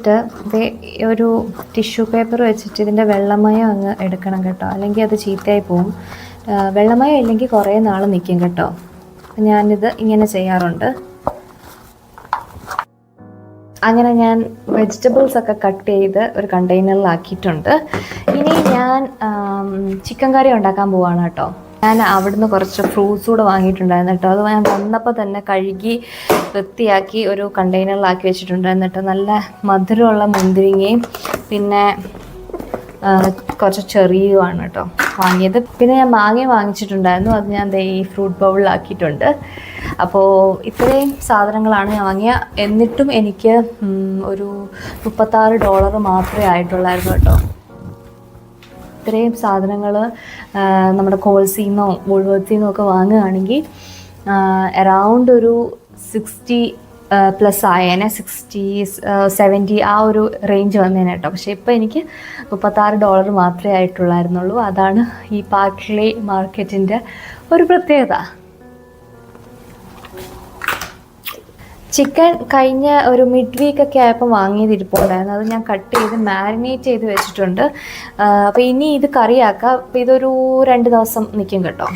വെച്ചിട്ട് ഒരു tissue paper വെച്ചിട്ട് ഇതിൻ്റെ വെള്ളമയം അങ്ങ് എടുക്കണം കേട്ടോ, അല്ലെങ്കിൽ അത് ചീത്തയായി പോവും. വെള്ളമയം ഇല്ലെങ്കിൽ കുറേ നാൾ നിൽക്കും കേട്ടോ. ഞാനിത് ഇങ്ങനെ ചെയ്യാറുണ്ട്. അങ്ങനെ ഞാൻ വെജിറ്റബിൾസ് ഒക്കെ കട്ട് ചെയ്ത് ഒരു കണ്ടെയ്നറിലാക്കിയിട്ടുണ്ട്. ഇനി ഞാൻ ചിക്കൻ കറി ഉണ്ടാക്കാൻ പോവാണ് കേട്ടോ. ഞാൻ അവിടുന്ന് കുറച്ച് ഫ്രൂട്ട്സ് കൂടെ വാങ്ങിയിട്ടുണ്ടായിരുന്നു കേട്ടോ. അത് ഞാൻ വന്നപ്പോൾ തന്നെ കഴുകി വൃത്തിയാക്കി ഒരു കണ്ടെയ്നറിലാക്കി വെച്ചിട്ടുണ്ടായിരുന്നു കേട്ടോ. നല്ല മധുരമുള്ള മുന്തിരിങ്ങയും പിന്നെ കുറച്ച് ചെറിയുമാണ് കേട്ടോ വാങ്ങിയത്. പിന്നെ ഞാൻ മാങ്ങ വാങ്ങിച്ചിട്ടുണ്ടായിരുന്നു, അത് ഞാൻ ഈ ഫ്രൂട്ട് ബൗളിലാക്കിയിട്ടുണ്ട്. അപ്പോൾ ഇത്രയും സാധനങ്ങളാണ് ഞാൻ വാങ്ങിയ. എന്നിട്ടും എനിക്ക് ഒരു $36 മാത്രമേ ആയിട്ടുള്ളായിരുന്നു കേട്ടോ. ഇത്രയും സാധനങ്ങൾ നമ്മുടെ കോൾസിന്നോ വോൾവർത്തിന്നോ ഒക്കെ വാങ്ങുകയാണെങ്കിൽ അറൗണ്ട് ഒരു 60+ ആയേനെ, 60-70 ആ ഒരു റേഞ്ച് വന്നേനെ കേട്ടോ. പക്ഷേ ഇപ്പോൾ എനിക്ക് $36 മാത്രമേ ആയിട്ടുള്ളായിരുന്നുള്ളൂ. അതാണ് ഈ പാർക്ക്ലേ മാർക്കറ്റിൻ്റെ ഒരു പ്രത്യേകത. ചിക്കൻ കഴിഞ്ഞ ഒരു മിഡ് വീക്കൊക്കെ ആയപ്പോൾ വാങ്ങിയതിരിപ്പുണ്ടായിരുന്നു. അത് ഞാൻ കട്ട് ചെയ്ത് മാരിനേറ്റ് ചെയ്ത് വെച്ചിട്ടുണ്ട്. അപ്പോൾ ഇനി ഇത് കറിയാക്കാം. അപ്പോൾ ഇതൊരു 2 ദിവസം നിൽക്കും കേട്ടോ.